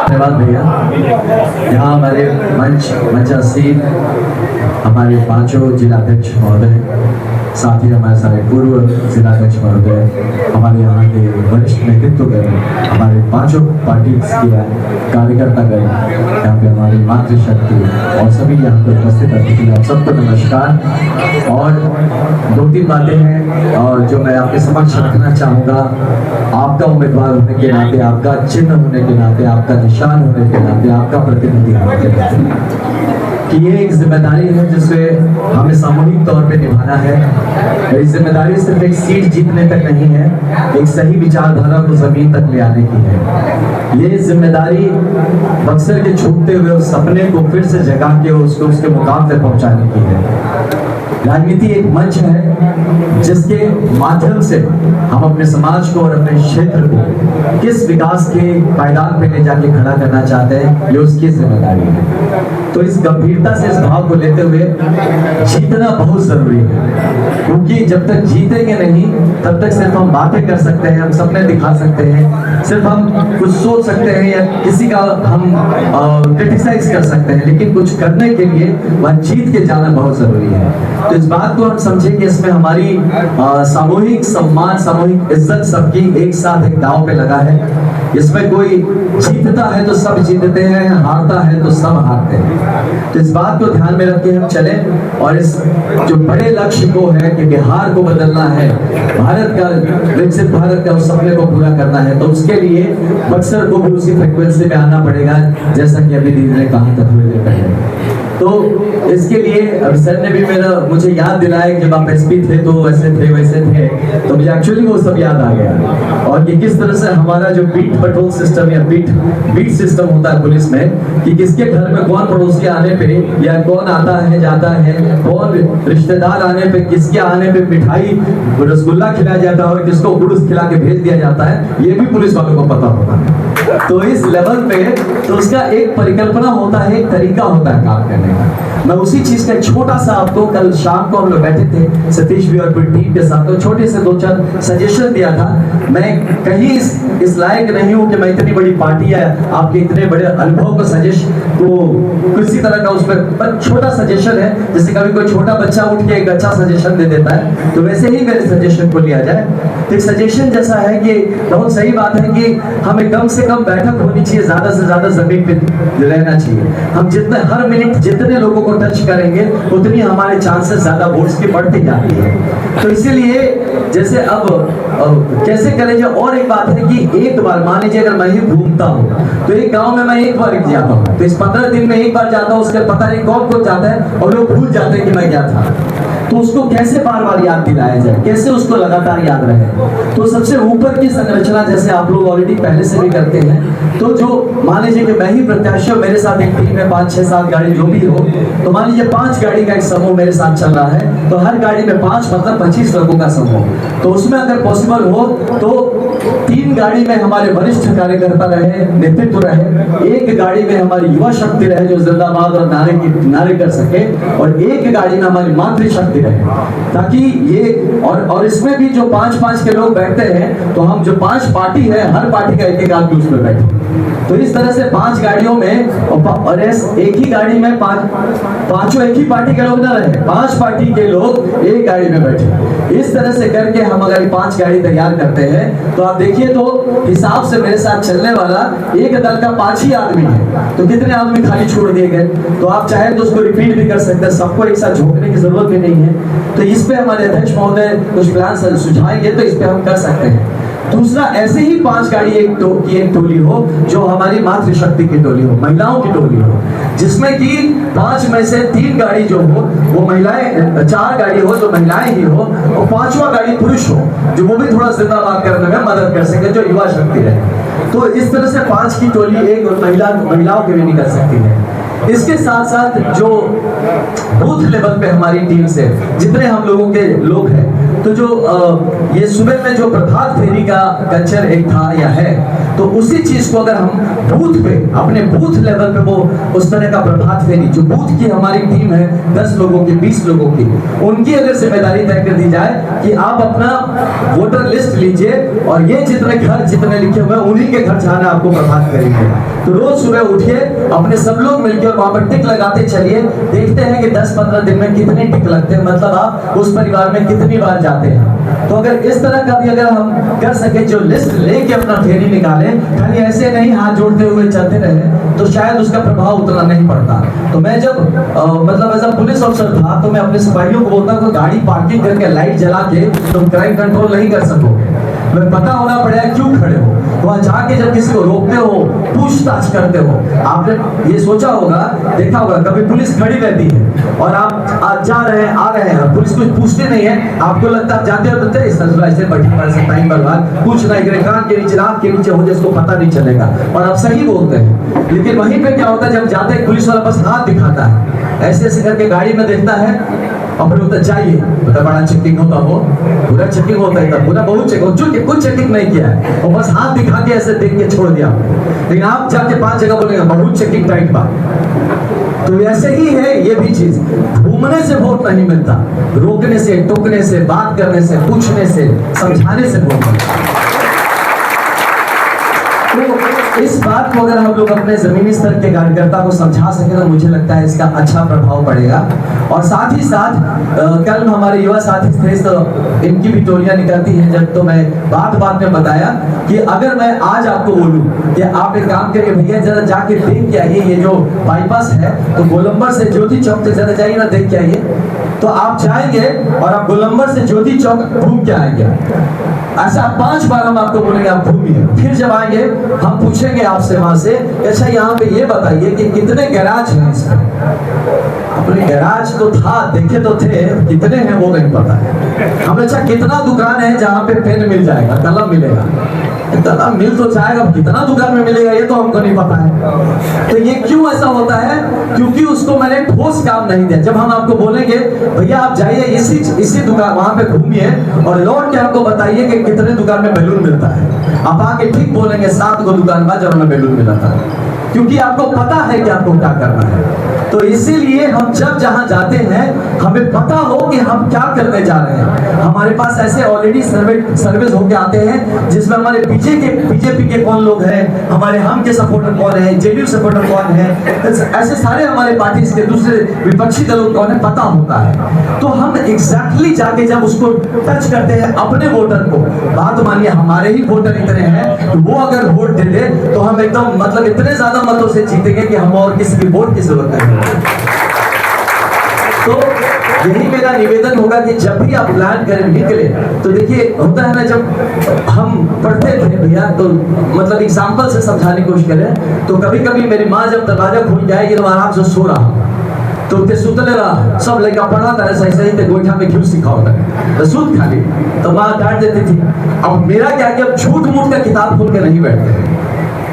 धन्यवाद भैया। यहाँ हमारे मंचासीन हमारे पांचों जिलाध्यक्ष महोदय, साथ ही हमारे सारे पूर्व जिलाध्यक्ष महोदय, हमारे यहाँ के वरिष्ठ नेतृत्व गए, हमारे पांचों पार्टी के कार्यकर्ता गए, यहाँ पे हमारी मातृशक्ति और सभी यहाँ पे उपस्थित अतिथि, आप सबको नमस्कार। और दो तीन बातें हैं और जो मैं आपके समक्ष रखना चाहूँगा, आपका उम्मीदवार होने के नाते, आपका चिन्ह होने के नाते, आपका निशान होने के नाते, आपका प्रतिनिधि होने के नाते, कि ये एक जिम्मेदारी है जिसे हमें सामूहिक तौर पे निभाना है। इस जिम्मेदारी सिर्फ एक सीट जीतने तक नहीं है, एक सही विचारधारा को जमीन तक ले आने की है। ये जिम्मेदारी बक्सर के छूटते हुए उस सपने को फिर से जगा के उसको उसके मुकाम तक पहुंचाने की है। राजनीति एक मंच है जिसके माध्यम से हम अपने समाज को और अपने क्षेत्र को किस विकास के पायदान पे ले जाके खड़ा करना चाहते हैं, ये उसकी जिम्मेदारी है। तो इस गंभीरता से इस भाव को लेते हुए जीतना बहुत जरूरी है, क्योंकि जब तक जीतेंगे नहीं तब तक सिर्फ हम बातें कर सकते हैं, हम सपने दिखा सकते हैं, सिर्फ हम कुछ सोच सकते हैं या किसी का हम क्रिटिसाइज कर सकते हैं, लेकिन कुछ करने के लिए वह जीत के जाना बहुत जरूरी है। तो इस बात को हम समझें कि इसमें हमारी सामूहिक सम्मान, सामूहिक इज्जत सबकी एक साथ एक दांव पे लगा है। इसमें कोई जीतता है तो सब जीतते हैं, हारता है तो सब हारते हैं। तो इस बात को ध्यान में रख के हम चले और इस जो बड़े लक्ष्य को है कि बिहार को बदलना है, भारत का विकसित भारत का उस सपने को पूरा करना है, तो उसके लिए बक्सर को भी उसी फ्रिक्वेंसी में आना पड़ेगा, जैसा कि अभी दीदी ने कहा था थोड़ी देर पहले। तो इसके लिए सर ने भी मुझे याद दिलाया कि जब आप एसपी थे तो वैसे थे, तो मुझे एक्चुअली वो सब याद आ गया। और कि किस तरह से हमारा जो बीट पेट्रोल सिस्टम या बीट सिस्टम होता है पुलिस में, कि किसके घर में कौन पड़ोसी आने पे या कौन आता है जाता है, कौन रिश्तेदार आने पे, किसके आने पे मिठाई रसगुल्ला खिलाया जाता है और किसको गुड़स खिला के भेज दिया जाता है, ये भी पुलिस वालों को पता होता है। तो इस लेवल पे तो उसका एक परिकल्पना होता है, एक तरीका होता है काम करने का। मैं उसी चीज का छोटा सा आपको, कल शाम को हम लोग बैठे थे सतीश भी और पूरी टीम के साथ, तो छोटे से दो चार सजेशन दिया था। मैं कहीं इस लायक नहीं हूं कि मैं इतनी बड़ी पार्टी है आपके इतने बड़े अनुभव को सजेशन को किसी तरह का उसमें छोटा सजेशन है, जैसे कभी कोई छोटा बच्चा उठ के एक अच्छा सजेशन दे देता है, तो वैसे ही मेरे सजेशन को लिया जाए। तो एक सजेशन जैसा है कि बहुत सही बात है कि हमें कम से कम बैठक होनी चाहिए, ज्यादा से ज्यादा जमीन पे रहना चाहिए। हम जितने हर मिनट जितने लोगों को टच करेंगे उतनी हमारे चांसेस ज्यादा वोट्स की बढ़ती जाती है। तो इसीलिए जैसे अब कैसे करें, और एक बात है कि एक बार मान लीजिए अगर मैं ही घूमता हूँ तो एक गांव में मैं एक बार जाता हूँ, तो इस 15 दिन में एक बार जाता हूँ, उसके पता नहीं कौन कौन जाता है और लोग भूल जाते हैं कि मैं गया था। तो उसको कैसे बार बार याद दिलाया जाए, कैसे उसको लगातार याद रहे। तो सबसे ऊपर की संरचना जैसे आप लोग ऑलरेडी पहले से भी करते हैं, तो जो मान लीजिए कि मैं ही प्रत्याशी हूं, मेरे साथ एक टीम में 5, 6, 7 गाड़ी जो भी हो, तो मान लीजिए 5 गाड़ी का एक समूह मेरे साथ चल रहा है, तो हर गाड़ी में 5 मतलब 25 लोगों का समूह। तो उसमें अगर पॉसिबल हो तो 3 गाड़ी में हमारे वरिष्ठ कार्यकर्ता रहे, नेतृत्व रहे, एक गाड़ी में हमारी युवा शक्ति रहे जो जिंदाबाद और नारे कर सके, और एक गाड़ी में हमारी मातृशक्ति रहे, ताकि ये और इसमें भी जो 5-5 के लोग बैठते हैं, तो हम जो 5 पार्टी है, हर पार्टी का एक आदमी उसमें बैठे। तो इस तरह से 5 गाड़ियों में और एक ही गाड़ी में पांचों एक ही पार्टी के लोग ना रहे, 5 पार्टी के लोग एक गाड़ी में बैठे। इस तरह से करके हम अगर 5 गाड़ी तैयार करते हैं, तो आप देखिए तो हिसाब से मेरे साथ चलने वाला एक दल का 5 ही आदमी है, तो कितने आदमी खाली छोड़ दिए गए। तो आप चाहे तो उसको रिपीट भी कर सकते हैं, सबको एक साथ झोंकने की जरूरत भी नहीं है। तो इस पे हमारे अध्यक्ष महोदय कुछ प्लान सुझाएंगे, तो इस पे हम कर सकते हैं। दूसरा, ऐसे ही 5 गाड़ी एक टोली हो जो हमारी मातृशक्ति की टोली हो, महिलाओं की टोली हो, जिसमें कि 5 में से 3 गाड़ी जो हो वो महिलाएं, 4 गाड़ी हो जो महिलाएं ही हो, और 5वां गाड़ी पुरुष हो जो वो भी थोड़ा जिंदाबाद करने में मदद कर सके, जो युवा शक्ति रहे। तो इस तरह से 5 की टोली एक महिलाओं की भी निकल सकती है। इसके साथ साथ जो बूथ लेवल पे हमारी टीम से जितने हम लोगों के लोग हैं, तो जो ये सुबह में जो प्रभात फेरी का कल्चर एक था या है, तो उसी चीज को अगर हम बूथ पे, अपने बूथ लेवल पे वो उस तरह का प्रभात फेरी, जो बूथ की हमारी टीम है 10 लोगों की, 20 लोगों की, उनकी अगर जिम्मेदारी तय कर दी जाए कि आप अपना वोटर लिस्ट लीजिए और ये जितने घर जितने लिखे हुए हैं उन्हीं के घर जाना आपको प्रभात फेरी में। तो रोज सुबह उठिए, अपने सब लोग मिलकर वहां पर टिक लगाते चलिए, देखते हैं कि 10-15 दिन में कितने टिक लगते हैं, मतलब आप उस परिवार में कितनी बार जाते हैं। तो अगर इस तरह का भी अगर हम कर सके, जो लिस्ट लेके अपना फेरी निकाले, खाली ऐसे नहीं हाथ जोड़ते हुए चलते रहे, तो शायद उसका प्रभाव उतना नहीं पड़ता। तो मैं जब मतलब एज अ पुलिस ऑफिसर था, तो मैं अपने सिपाहियों को बोलता था गाड़ी पार्किंग करके लाइट जला के तुम क्राइम कंट्रोल नहीं कर सकोगे, तुम्हें पता होना पड़ेगा क्यों खड़े हो। वहां जाके जब किसी को रोकते हो, पूछताछ करते हो, आपने ये सोचा होगा, देखा होगा, कभी पुलिस खड़ी रहती है और आप जा रहे हैं, आ रहे हैं, पुलिस कुछ पूछते नहीं है, आपको लगता है जाते हो तो ऐसे बैठी टाइम बर्बाद, कुछ नहीं करे, कान के नीचे, नाक के नीचे हो, जिसको पता नहीं चलेगा, और आप सही बोलते हैं। लेकिन वहीं पे क्या होता है, जब जाते हैं पुलिस वाला बस हाथ दिखाता है, ऐसे ऐसे करके गाड़ी में देखता है और फिर उधर जाइए, उधर बड़ा चेकिंग होता हो, पूरा चेकिंग होता है, पूरा बहुत चेकिंग, कुछ चेकिंग नहीं किया है, और बस हाथ दिखा के ऐसे देख के छोड़ दिया। लेकिन आप जाके 5 जगह बोलेंगे बहुत चेकिंग टाइट बा। तो ऐसे ही है ये भी चीज, घूमने से वोट नहीं मिलता, रोकने से, टोकने से, बात करने से, पूछने से, समझाने से वोट मिलता। तो इस बात को अगर हम लोग अपने जमीनी स्तर के कार्यकर्ता को समझा सके तो मुझे लगता है इसका अच्छा प्रभाव पड़ेगा। और साथ ही साथ कल हमारे युवा साथी थे, तो इनकी भी टोलियां निकलती हैं जब, तो मैं बात में बताया कि अगर मैं आज आपको बोलूं कि आप एक काम करिए भैया, जरा जाके देख के आइए, ये जो बाईपास है तो गोलंबर से ज्योति चौक से जरा जाइए ना, देख के आइए। तो आप जाएंगे और आप गोलंबर से ज्योति चौक घूम के आएंगे। ऐसा 5 बार हम आपको बोलेंगे, आप घूमिए। फिर जब आएंगे हम पूछेंगे आपसे वहां से, अच्छा यहाँ पे ये बताइए कि कितने गैराज हैं इसमें। अपने गैराज तो था, देखे तो थे, कितने हैं वो नहीं पता है। हम अच्छा कितना दुकान है जहाँ पे पेन मिल जाएगा, कलम मिलेगा, कलम मिल तो जाएगा, कितना दुकान में मिलेगा ये तो हमको नहीं पता है। तो ये क्यों ऐसा होता है? क्योंकि उसको मैंने ठोस काम नहीं दिया। जब हम आपको बोलेंगे भैया आप जाइए इसी दुकान, वहां पे घूमिए और लौट के आपको बताइए कि कितने दुकान में बैलून मिलता है, आप आके ठीक बोलेंगे 7 को दुकान बाद जब हमें बैलून मिला था, क्योंकि आपको पता है कि आपको क्या करना है। तो इसीलिए हम जब जहां जाते हैं हमें पता हो कि हम क्या करने जा रहे हैं। हमारे पास ऐसे ऑलरेडी सर्विस होके आते हैं जिसमें हमारे बीजेपी के कौन लोग हैं, हमारे हम के सपोर्टर कौन है, जेडीयू सपोर्टर कौन है, ऐसे सारे हमारे पार्टी के दूसरे विपक्षी दलों कौन है पता होता है। तो हम एग्जैक्टली जाके जब उसको टच करते हैं अपने वोटर को, बात मानिए हमारे ही वोटर इतने हैं, तो वो अगर वोट दे दे तो हम एकदम मतलब इतने ज्यादा मतों से जीतेंगे कि हम और किसी की वोट की जरूरत नहीं। तो यही मेरा निवेदन होगा कि जब भी आप प्लान करें निकले, तो देखिए होता है ना, जब हम पढ़ते थे भैया, तो मतलब एग्जाम्पल से समझाने की कोशिश करें, तो कभी कभी मेरी माँ जब दरवाजा खोल जाएगी तो आराम से सो रहा, तो ते सुतले रहा, सब लड़का पढ़ा था सही ते गोईठा में घिउ सिखाओ तो सूत खाली, तो माँ डांट देती थी। अब मेरा क्या कि अब झूठ मूठ का किताब खोल के नहीं बैठते,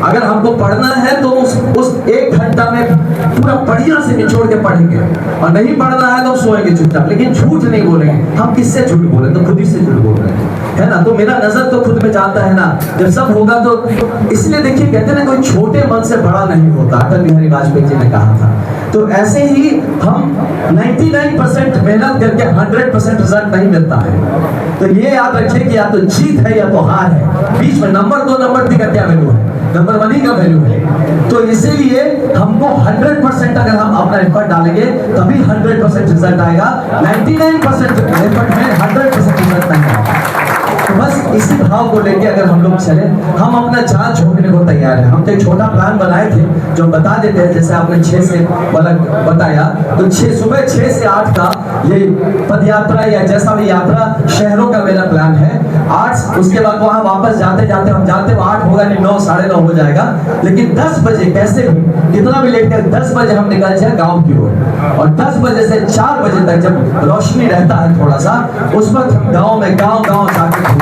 अगर हमको पढ़ना है तो उस 1 घंटा में पूरा बढ़िया से निचोड़ के पढ़ेंगे, और नहीं पढ़ना है तो सोएंगे चुपचाप, लेकिन झूठ नहीं बोलेंगे। हम किससे झूठ बोले, तो खुद ही से झूठ बोल रहे हैं, है ना। तो मेरा नजर तो खुद में जाता है ना, जब सब होगा तो इसलिए देखिए कहते हैं ना, कोई छोटे मन से बड़ा नहीं होता, अटल बिहारी वाजपेयी जी ने कहा था। तो ऐसे ही हम 99% मेहनत करके 100% रिजल्ट नहीं मिलता है। तो ये याद रखिए कि या तो जीत है या तो हार है, बीच में नंबर 2 नंबर 3 का क्या वैल्यू है, नंबर 1 ही का वैल्यू है। तो इसीलिए हमको 100% अगर हम अपना एफर्ट डालेंगे तभी 100% रिजल्ट आएगा, 99% एफर्ट में 100% रिजल्ट नहीं आएगा। तो बस इसी भाव को लेके अगर हम लोग चले, हम अपना जान छोड़ने को तैयार है। हम तो एक छोटा प्लान बनाए थे जो बता देते हैं, जैसे आपने 6 से बताया, तो सुबह 6 से 8 का ये पद यात्रा या जैसा भी यात्रा शहरों का मेरा प्लान है। 8 उसके बाद वहां वापस जाते जाते हम जाते 8 होगा नहीं, 9 साढ़े 9 हो जाएगा, लेकिन 10 बजे कैसे भी कितना भी लेट कर 10 बजे हम निकल जाए गाँव की ओर, और 10 बजे से 4 बजे तक जब रोशनी रहता है थोड़ा सा, उस वक्त हम गाँव में गाँव जाके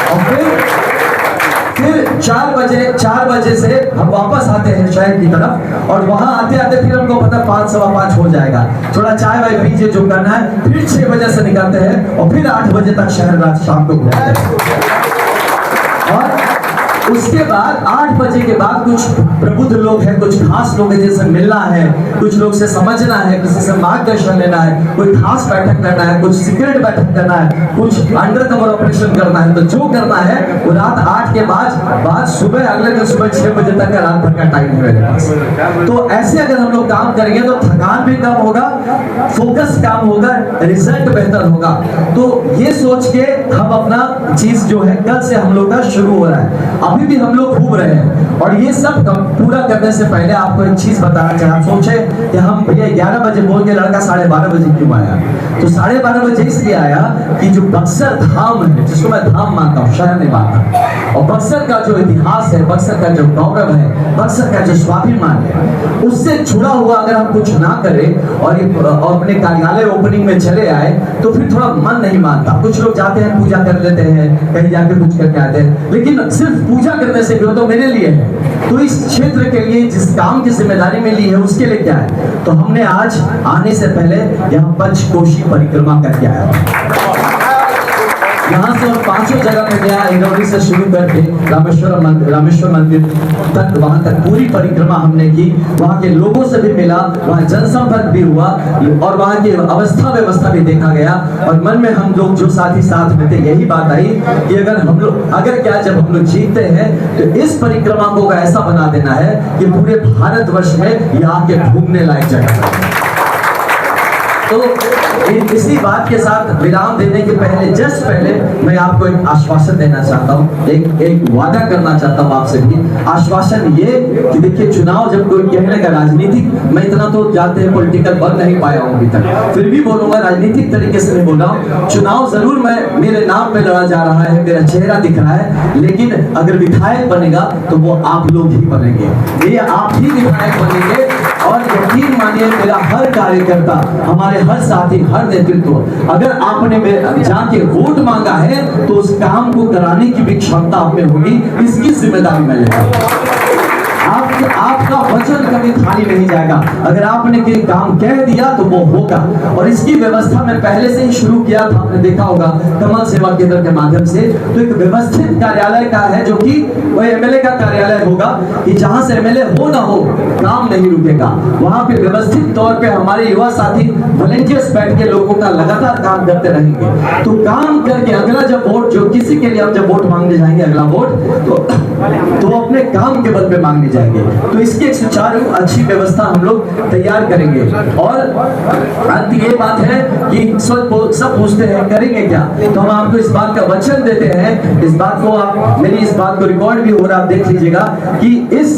और फिर 4 बजे से हम वापस आते हैं शहर की तरफ, और वहां आते आते फिर हमको पता 5 सवा 5 हो जाएगा। थोड़ा चाय वाय पीजिए जो करना है, फिर 6 बजे से निकलते हैं और फिर 8 बजे तक शहर रात शाम को घूमते हैं। और उसके बाद 8 बजे के बाद कुछ प्रबुद्ध लोग हैं, कुछ खास लोग हैं जिनसे मिलना है, कुछ लोग से समझना है, किसी से मार्गदर्शन लेना है, कोई खास बैठक करना है, कुछ सीक्रेट बैठक करना है, कुछ अंडर कवर ऑपरेशन करना है। तो जो करना है वो रात 8 के बाद सुबह, अगले दिन सुबह 6 बजे तक का रात भर का टाइम है मेरे पास। तो ऐसे अगर हम लोग काम करेंगे तो थकान भी कम होगा, फोकस काम होगा, रिजल्ट बेहतर होगा। तो ये सोच के हम अपना चीज जो है कल से हम लोग का शुरू हो रहा है। अभी भी हम लोग घूम रहे हैं, और ये सब पूरा करने से पहले आपको एक चीज बताना चाहे। आप सोचे कि हम भैया 11 बजे बोल के लड़का 12:30 बजे क्यों आया? तो 12:30 बजे इसलिए आया कि जो बक्सर धाम है, जिसको मैं धाम मानता हूँ, शहर नहीं मानता, और बक्सर का जो इतिहास है, बक्सर का जो गौरव है, बक्सर का जो स्वाभिमान है, उससे जुड़ा हुआ अगर हम कुछ ना करें और अपने कार्यालय ओपनिंग में चले आए तो फिर थोड़ा मन नहीं मानता। कुछ लोग जाते हैं, पूजा कर लेते हैं, कहीं जाके कुछ करके आते हैं, लेकिन सिर्फ पूजा करने से भी तो मेरे लिए है, तो इस क्षेत्र के लिए जिस काम की जिम्मेदारी मिली है उसके लिए क्या है? तो हमने आज आने से पहले यहाँ पंचकोशी परिक्रमा करके आया। यहाँ से और 5 जगह पे गया, इंदौरी से शुरू करके रामेश्वर मंदिर तक, वहां तक पूरी परिक्रमा हमने की। वहां के लोगों से भी मिला, वहां जनसंपर्क भी हुआ, और वहां की अवस्था व्यवस्था भी देखा गया। और मन में हम लोग जो साथी साथ में थे, यही बात आई कि अगर हम लोग जीतते हैं तो इस परिक्रमा को ऐसा बना देना है कि पूरे भारतवर्ष में यहाँ के घूमने लायक जगह। तो इसी बात के साथ विराम देने के पहले, जस्ट पहले मैं आपको एक आश्वासन देना चाहता हूँ, एक वादा करना चाहता हूँ आपसे भी। आश्वासन ये कि देखिए, चुनाव जब कोई कहने का राजनीतिक, मैं इतना तो जानते हैं पॉलिटिकल बन नहीं पाया हूँ अभी तक, फिर भी बोलूंगा, राजनीतिक तरीके से नहीं बोल रहा हूँ। चुनाव जरूर मेरे नाम पे लड़ा जा रहा है, मेरा चेहरा दिख रहा है, लेकिन अगर विधायक बनेगा तो वो आप लोग ही बनेंगे, ये आप ही विधायक बनेंगे। और यकीन मानिए, मेरा हर कार्यकर्ता, हमारे हर साथी, हर नेतृत्व, अगर आपने जाके वोट मांगा है तो उस काम को कराने की भी क्षमता आप में होगी, इसकी जिम्मेदारी मैं लेता हूं। आपका वचन कभी खाली नहीं जाएगा। अगर आपने कोई काम कह दिया तो वो होगा, और इसकी व्यवस्था मैं पहले से ही शुरू किया था। आपने देखा होगा कमल सेवा केंद्र के माध्यम से, तो एक व्यवस्थित कार्यालय का है, जो कि वो एमएलए का कार्यालय होगा, कि जहां से एमएलए हो ना हो काम नहीं रुकेगा। वहां पे व्यवस्थित तौर पे हमारे युवा साथी वॉलंटियर्स बैठ के लोगों का लगातार काम करते रहेंगे। तो काम करके अगला जब वोट, जो किसी के लिए आप जब वोट मांगने जाएंगे, अगला वोट तो अपने काम के बल पे मांगने जाएंगे। तो इसकी एक सुचारू अच्छी व्यवस्था हम लोग तैयार करेंगे। और अंत ये बात है कि सब पूछते हैं करेंगे क्या, तो हम आपको इस बात का वचन देते हैं। इस बात को आप, मेरी इस बात को रिकॉर्ड भी हो रहा है, आप देख लीजिएगा कि इस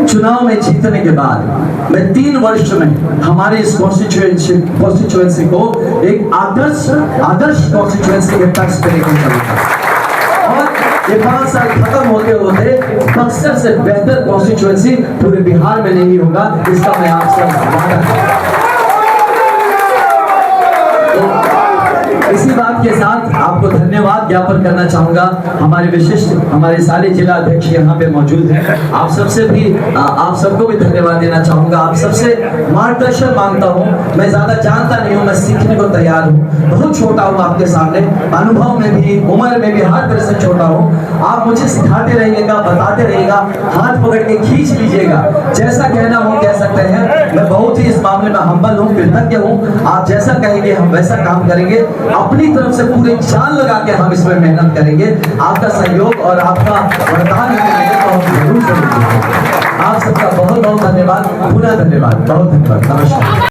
चुनाव में जीतने के बाद मैं 3 वर्ष में हमारे इस कॉन्स्टिट्यूएंसी को एक आदर्श कॉन्स्टिट्यूएंसी के टच पे लेकर चलूंगा। ये 5 साल खत्म होते होते बक्सर से बेहतर कॉन्स्टिट्यूएंसी पूरे बिहार में नहीं होगा, इसका मैं आपसे वादा करता हूं। इसी बात के साथ आपको धन्यवाद ज्ञापन करना चाहूंगा। हमारे सारे जिला अध्यक्ष यहाँ पे मौजूद हैं। आप सबको भी धन्यवाद देना चाहूंगा। आप सबसे मार्गदर्शन मांगता हूँ। मैं ज्यादा जानता नहीं हूँ, मैं सीखने को तैयार हूँ। बहुत छोटा हूँ आपके सामने, अनुभव में भी, उम्र में भी हर तरह से छोटा हूँ। आप मुझे सिखाते रहिएगा, बताते रहिएगा, हाथ पकड़ के खींच लीजिएगा। जैसा कहना हो कह सकते हैं। मैं बहुत ही इस मामले में हम्बल हूँ, कृतज्ञ हूँ। आप जैसा कहेंगे हम वैसा काम करेंगे। अपनी तरफ से पूरे जान लगा के हम इसमें मेहनत करेंगे। आपका सहयोग और आपका वरदान तो हम जरूर करेंगे। आप सबका बहुत बहुत धन्यवाद, पुनः धन्यवाद, बहुत धन्यवाद, नमस्कार।